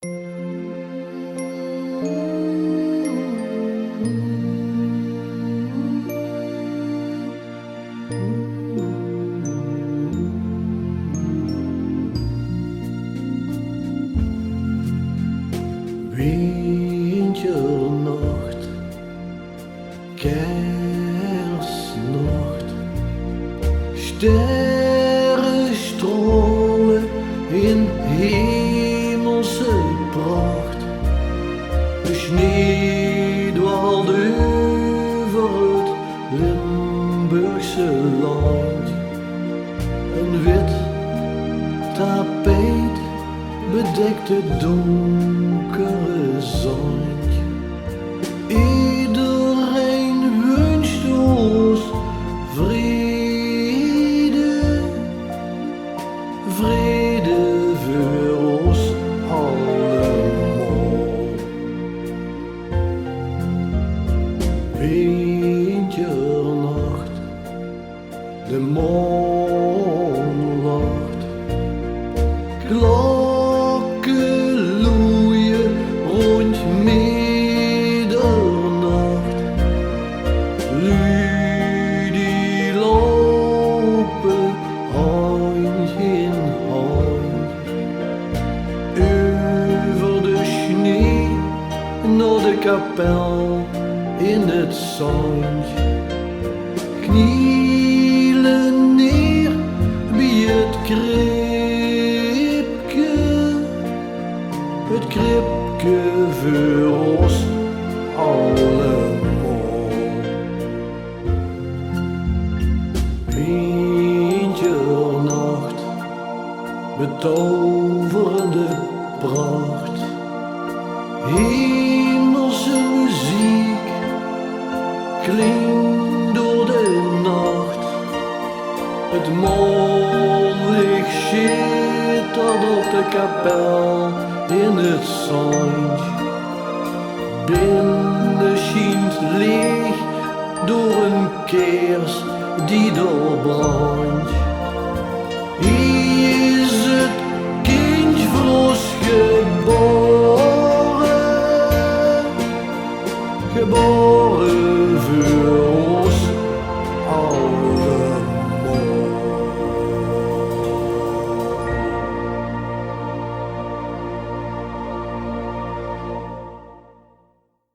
Winternacht, kerstnacht, sterrenstralen in hemelse pracht. De sneeuw dwaalt over het Limburgse land. Een wit tapijt bedekt het donkere zand. Iedereen wünscht ons vrede, vrede voor ons allemaal. Winternacht, de maan lacht, klokken loeien rond middernacht. Lui die lopen hand in hand over de sneeuw naar de kapel in het zand. Knielen neer bij het kribke voor ons allemaal. Winternacht, betoverende pracht, hemelse muziek klinkt door de nacht. Het maanlicht schittert op de kapel in het zand. Binnen schijnt licht door een kers die doorbrandt.